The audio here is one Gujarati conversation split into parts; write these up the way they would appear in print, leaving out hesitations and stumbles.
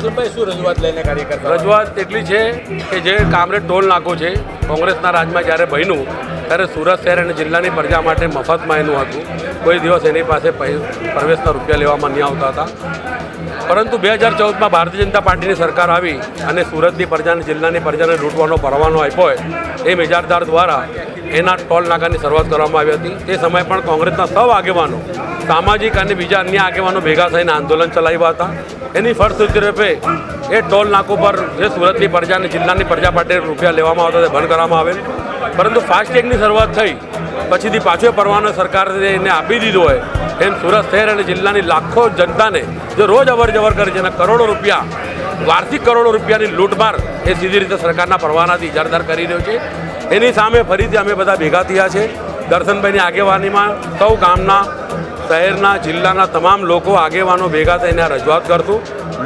મતલબ શું રજૂઆત લઈને કાર્યકર્તા? રજૂઆત એટલી છે કે જે કામરેજ ટોલ નાકો છે કોંગ્રેસના રાજમાં જ્યારે બન્યું ત્યારે સુરત શહેર અને જિલ્લાની પ્રજા માટે મફતમાં એનું હતું. કોઈ દિવસ એની પાસે પ્રવેશના રૂપિયા લેવામાં નહીં આવતા હતા. પરંતુ 2014માં ભારતીય જનતા પાર્ટીની સરકાર આવી અને સુરતની પ્રજાને જિલ્લાની પ્રજાને લૂંટવાનો પરવાનો આપ્યો હોય એ મિજારદાર દ્વારા એના ટોલ નાકાની શરૂઆત કરવામાં આવી હતી. તે સમયે પણ કોંગ્રેસના સૌ આગેવાનો સામાજિક અને બીજા અન્ય આગેવાનો ભેગા થઈને આંદોલન ચલાવ્યા હતા. એની ફળશ્રુતિ રૂપે એ ટોલ નાકો પર જે સુરતની પ્રજા અને જિલ્લાની પ્રજા માટે રૂપિયા લેવામાં આવતા તે બંધ કરવામાં આવેલ. પરંતુ ફાસ્ટેગની શરૂઆત થઈ પછીથી પાછો પરવાનો સરકારે એને આપી દીધો હોય એમ સુરત શહેર અને જિલ્લાની લાખો જનતાને જે રોજ અવર જવર કરે છે અને કરોડો રૂપિયા વાર્ષિક કરોડો રૂપિયાની લૂંટમાર એ સીધી રીતે સરકારના પરવાનાથી ઇજારદાર કરી રહ્યો છે. એની સામે ફરીથી અમે બધા ભેગા થયા છે. દર્શનભાઈની આગેવાનીમાં સૌ ગામના શહેરના જિલ્લાના તમામ લોકો આગેવાનો ભેગા થઈને રજૂઆત કરશું.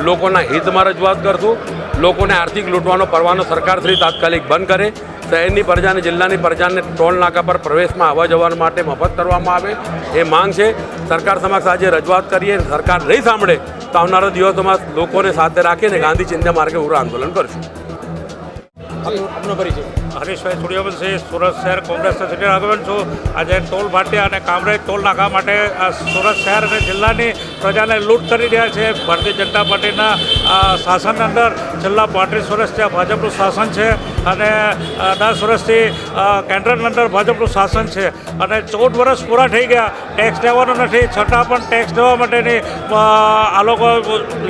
લોકોના હિતમાં રજૂઆત કરશું. લોકોને આર્થિક લૂંટવાનો પરવાનો સરકારશ્રી તાત્કાલિક બંધ કરે. શહેરની પ્રજાને જિલ્લાની પ્રજાને ટોલ નાકા પર પ્રવેશમાં આવવા જવા માટે મફત કરવામાં આવે એ માંગ છે. સરકાર સમક્ષ આજે રજૂઆત કરીએ. સરકાર નહીં સાંભળે તો આવનારા દિવસોમાં લોકોને સાથે રાખીને ગાંધી ચિંતા માર્ગે ઉગ્ર આંદોલન કરશું. આપનો પરિચય? હરીશભાઈ સૂર્યવંશી, સુરત શહેર કોંગ્રેસના સિનિયર આગેવાન છું. આજે ટોલ ભાટિયા અને કામરેજ ટોલ નાકા માટે સુરત શહેર અને જિલ્લાની પ્રજાને લૂંટ કરી રહ્યા છે. ભારતીય જનતા પાર્ટીના શાસન અંદર છેલ્લા 35 વર્ષથી ભાજપનું શાસન છે અને 10 વર્ષથી કેન્દ્રની અંદર ભાજપનું શાસન છે અને 14 વર્ષ પૂરા થઈ ગયા. ટેક્સ દેવાનો નથી છતાં પણ ટેક્સ દેવા માટેની આ લોકો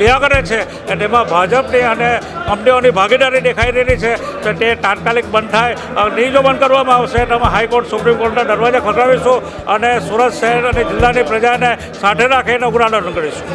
લ્યા કરે છે અને એમાં ભાજપની અને કંપનીઓની ભાગીદારી દેખાઈ રહેલી છે. તો તે તાત્કાલિક બંધ થાય. નહીં જો બંધ કરવામાં આવશે તો અમે હાઈકોર્ટ સુપ્રીમ કોર્ટના દરવાજા ખખડાવીશું અને સુરત શહેર અને જિલ્લાની પ્રજાને સાથે રાખીને ઉગ્ર આંદોલન કરીશું.